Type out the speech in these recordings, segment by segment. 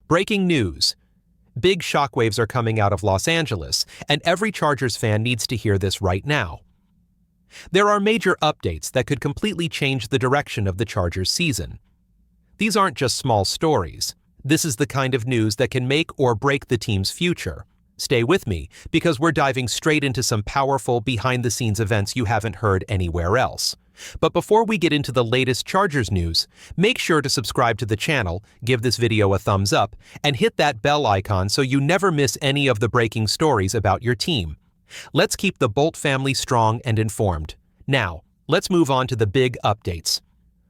Breaking news. Big shockwaves are coming out of Los Angeles, and every Chargers fan needs to hear this right now. There are major updates that could completely change the direction of the Chargers season. These aren't just small stories. This is the kind of news that can make or break the team's future. Stay with me, because we're diving straight into some powerful behind-the-scenes events you haven't heard anywhere else. But before we get into the latest Chargers news, make sure to subscribe to the channel, give this video a thumbs up, and hit that bell icon so you never miss any of the breaking stories about your team. Let's keep the Bolt family strong and informed. Now, let's move on to the big updates.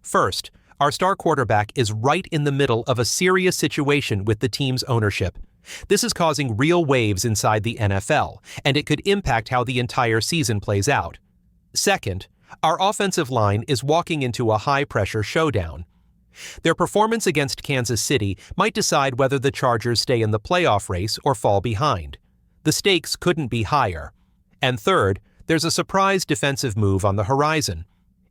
First, our star quarterback is right in the middle of a serious situation with the team's ownership. This is causing real waves inside the NFL, and it could impact how the entire season plays out. Second, our offensive line is walking into a high-pressure showdown. Their performance against Kansas City might decide whether the Chargers stay in the playoff race or fall behind. The stakes couldn't be higher. And third, there's a surprise defensive move on the horizon.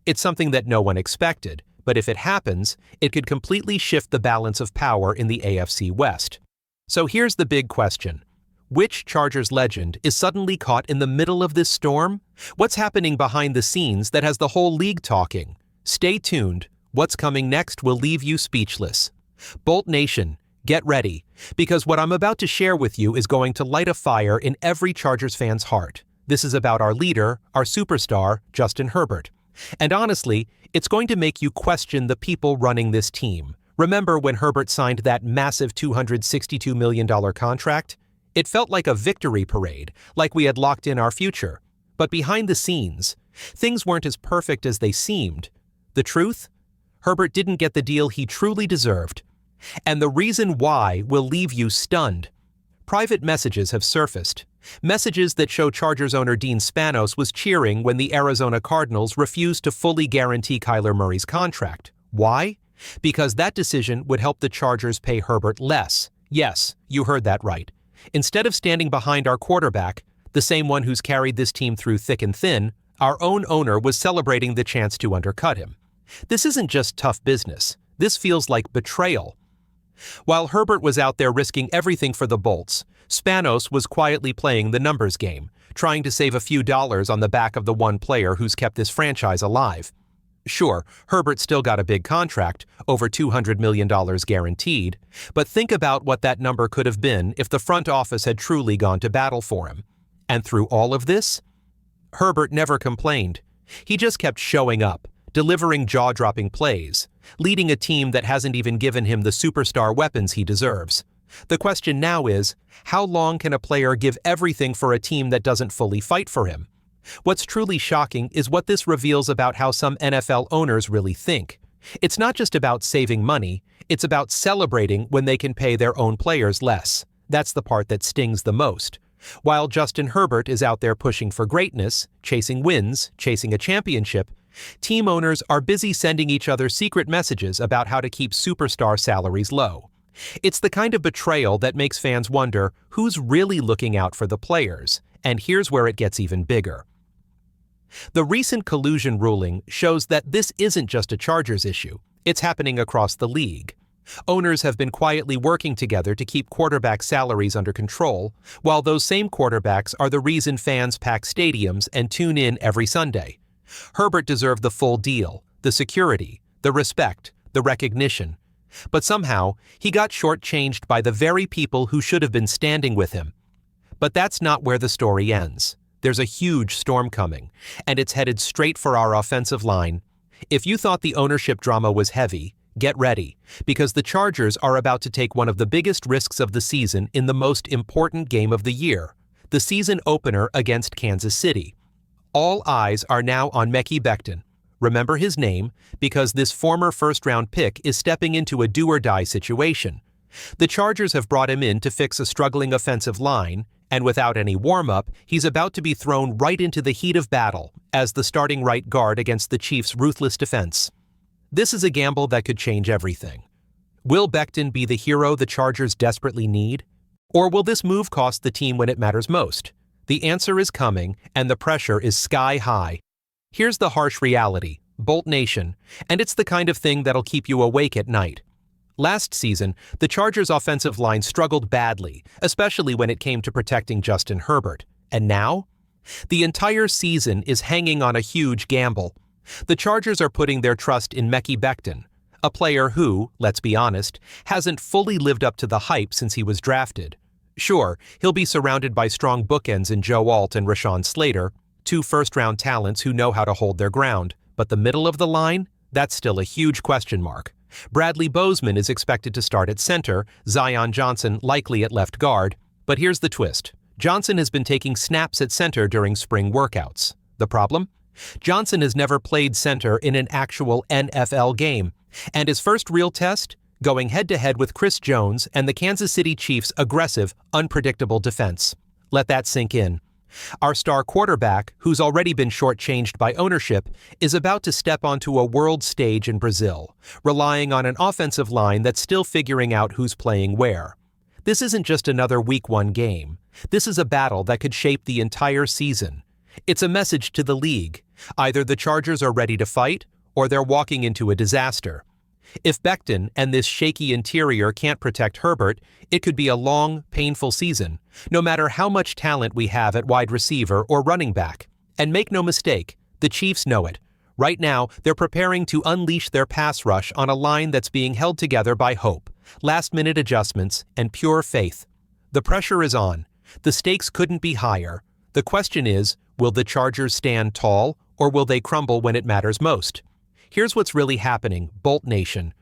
It's something that no one expected, but if it happens, it could completely shift the balance of power in the AFC West. So here's the big question. Which Chargers legend is suddenly caught in the middle of this storm? What's happening behind the scenes that has the whole league talking? Stay tuned. What's coming next will leave you speechless. Bolt Nation, get ready, because what I'm about to share with you is going to light a fire in every Chargers fan's heart. This is about our leader, our superstar, Justin Herbert. And honestly, it's going to make you question the people running this team. Remember when Herbert signed that massive $262 million contract? It felt like a victory parade, like we had locked in our future. But behind the scenes, things weren't as perfect as they seemed. The truth? Herbert didn't get the deal he truly deserved. And the reason why will leave you stunned. Private messages have surfaced. Messages that show Chargers owner Dean Spanos was cheering when the Arizona Cardinals refused to fully guarantee Kyler Murray's contract. Why? Because that decision would help the Chargers pay Herbert less. Yes, you heard that right. Instead of standing behind our quarterback, the same one who's carried this team through thick and thin, our own owner was celebrating the chance to undercut him. This isn't just tough business. This feels like betrayal. While Herbert was out there risking everything for the Bolts, Spanos was quietly playing the numbers game, trying to save a few dollars on the back of the one player who's kept this franchise alive. Sure, Herbert still got a big contract, over $200 million guaranteed, but think about what that number could have been if the front office had truly gone to battle for him. And through all of this, Herbert never complained. He just kept showing up, delivering jaw-dropping plays, leading a team that hasn't even given him the superstar weapons he deserves. The question now is, how long can a player give everything for a team that doesn't fully fight for him? What's truly shocking is what this reveals about how some NFL owners really think. It's not just about saving money, it's about celebrating when they can pay their own players less. That's the part that stings the most. While Justin Herbert is out there pushing for greatness, chasing wins, chasing a championship, team owners are busy sending each other secret messages about how to keep superstar salaries low. It's the kind of betrayal that makes fans wonder who's really looking out for the players, and here's where it gets even bigger. The recent collusion ruling shows that this isn't just a Chargers issue, it's happening across the league. Owners have been quietly working together to keep quarterback salaries under control, while those same quarterbacks are the reason fans pack stadiums and tune in every Sunday. Herbert deserved the full deal, the security, the respect, the recognition. But somehow, he got shortchanged by the very people who should have been standing with him. But that's not where the story ends. There's a huge storm coming, and it's headed straight for our offensive line. If you thought the ownership drama was heavy, get ready, because the Chargers are about to take one of the biggest risks of the season in the most important game of the year, the season opener against Kansas City. All eyes are now on Mekhi Becton. Remember his name, because this former first-round pick is stepping into a do-or-die situation. The Chargers have brought him in to fix a struggling offensive line, and without any warm-up, he's about to be thrown right into the heat of battle as the starting right guard against the Chiefs' ruthless defense. This is a gamble that could change everything. Will Becton be the hero the Chargers desperately need? Or will this move cost the team when it matters most? The answer is coming, and the pressure is sky high. Here's the harsh reality, Bolt Nation, and it's the kind of thing that'll keep you awake at night. Last season, the Chargers' offensive line struggled badly, especially when it came to protecting Justin Herbert. And now? The entire season is hanging on a huge gamble. The Chargers are putting their trust in Mekhi Becton, a player who, let's be honest, hasn't fully lived up to the hype since he was drafted. Sure, he'll be surrounded by strong bookends in Joe Alt and Rashawn Slater, two first-round talents who know how to hold their ground, but the middle of the line? That's still a huge question mark. Bradley Bozeman is expected to start at center, Zion Johnson likely at left guard, but here's the twist. Johnson has been taking snaps at center during spring workouts. The problem? Johnson has never played center in an actual NFL game, and his first real test? Going head-to-head with Chris Jones and the Kansas City Chiefs' aggressive, unpredictable defense. Let that sink in. Our star quarterback, who's already been shortchanged by ownership, is about to step onto a world stage in Brazil, relying on an offensive line that's still figuring out who's playing where. This isn't just another Week 1 game. This is a battle that could shape the entire season. It's a message to the league. Either the Chargers are ready to fight, or they're walking into a disaster. If Becton and this shaky interior can't protect Herbert, it could be a long, painful season, no matter how much talent we have at wide receiver or running back. And make no mistake, the Chiefs know it. Right now, they're preparing to unleash their pass rush on a line that's being held together by hope, last-minute adjustments, and pure faith. The pressure is on. The stakes couldn't be higher. The question is, will the Chargers stand tall, or will they crumble when it matters most? Here's what's really happening, Bolt Nation.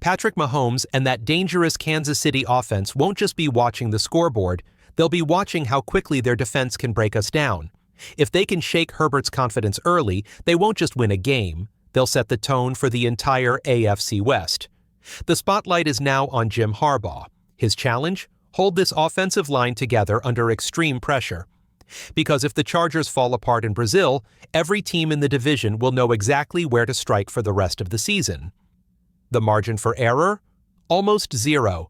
Patrick Mahomes and that dangerous Kansas City offense won't just be watching the scoreboard, they'll be watching how quickly their defense can break us down. If they can shake Herbert's confidence early, they won't just win a game, they'll set the tone for the entire AFC West. The spotlight is now on Jim Harbaugh. His challenge? Hold this offensive line together under extreme pressure. Because if the Chargers fall apart in Brazil, every team in the division will know exactly where to strike for the rest of the season. The margin for error? Almost zero.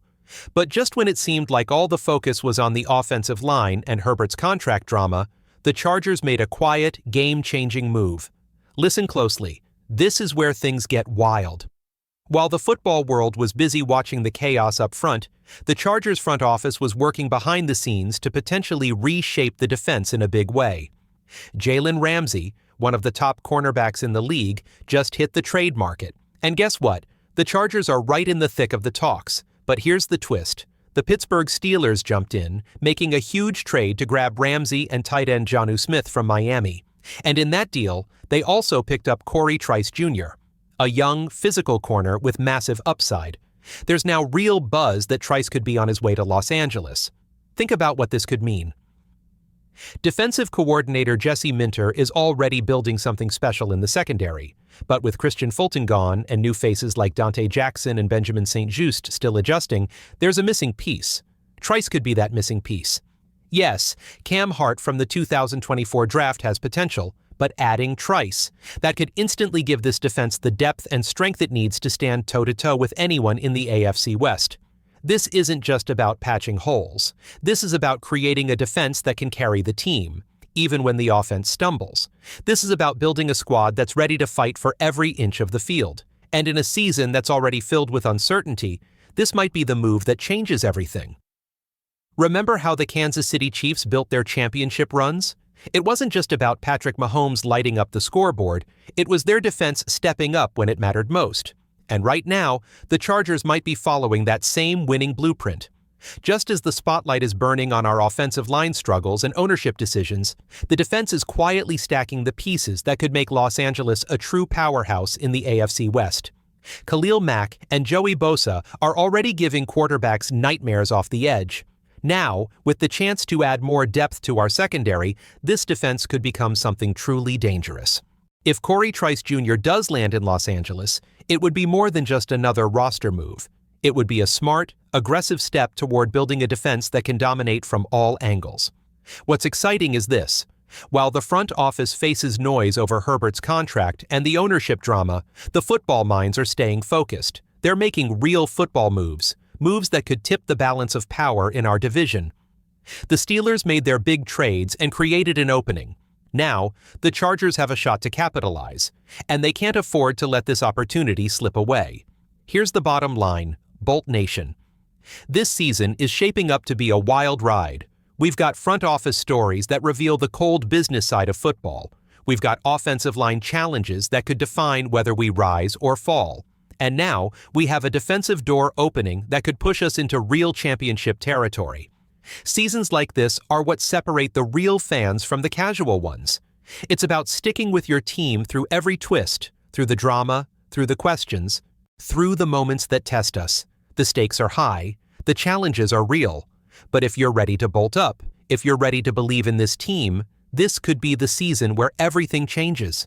But just when it seemed like all the focus was on the offensive line and Herbert's contract drama, the Chargers made a quiet, game-changing move. Listen closely. This is where things get wild. While the football world was busy watching the chaos up front, the Chargers front office was working behind the scenes to potentially reshape the defense in a big way. Jalen Ramsey, one of the top cornerbacks in the league, just hit the trade market. And guess what? The Chargers are right in the thick of the talks. But here's the twist. The Pittsburgh Steelers jumped in, making a huge trade to grab Ramsey and tight end Jonnu Smith from Miami. And in that deal, they also picked up Corey Trice Jr., a young, physical corner with massive upside. There's now real buzz that Trice could be on his way to Los Angeles. Think about what this could mean. Defensive coordinator Jesse Minter is already building something special in the secondary, but with Christian Fulton gone and new faces like Dante Jackson and Benjamin St-Juste still adjusting, there's a missing piece. Trice could be that missing piece. Yes, Cam Hart from the 2024 draft has potential, but adding Trice, that could instantly give this defense the depth and strength it needs to stand toe-to-toe with anyone in the AFC West. This isn't just about patching holes. This is about creating a defense that can carry the team, even when the offense stumbles. This is about building a squad that's ready to fight for every inch of the field. And in a season that's already filled with uncertainty, this might be the move that changes everything. Remember how the Kansas City Chiefs built their championship runs? It wasn't just about Patrick Mahomes lighting up the scoreboard, it was their defense stepping up when it mattered most. And right now, the Chargers might be following that same winning blueprint. Just as the spotlight is burning on our offensive line struggles and ownership decisions, the defense is quietly stacking the pieces that could make Los Angeles a true powerhouse in the AFC West. Khalil Mack and Joey Bosa are already giving quarterbacks nightmares off the edge. Now, with the chance to add more depth to our secondary, this defense could become something truly dangerous. If Corey Trice Jr. does land in Los Angeles, it would be more than just another roster move. It would be a smart, aggressive step toward building a defense that can dominate from all angles. What's exciting is this. While the front office faces noise over Herbert's contract and the ownership drama, the football minds are staying focused. They're making real football moves that could tip the balance of power in our division. The Steelers made their big trades and created an opening. Now, the Chargers have a shot to capitalize, and they can't afford to let this opportunity slip away. Here's the bottom line. Bolt Nation. This season is shaping up to be a wild ride. We've got front office stories that reveal the cold business side of football. We've got offensive line challenges that could define whether we rise or fall. And now we have a defensive door opening that could push us into real championship territory. Seasons like this are what separate the real fans from the casual ones. It's about sticking with your team through every twist, through the drama, through the questions, through the moments that test us. The stakes are high, the challenges are real. But if you're ready to bolt up, if you're ready to believe in this team, this could be the season where everything changes.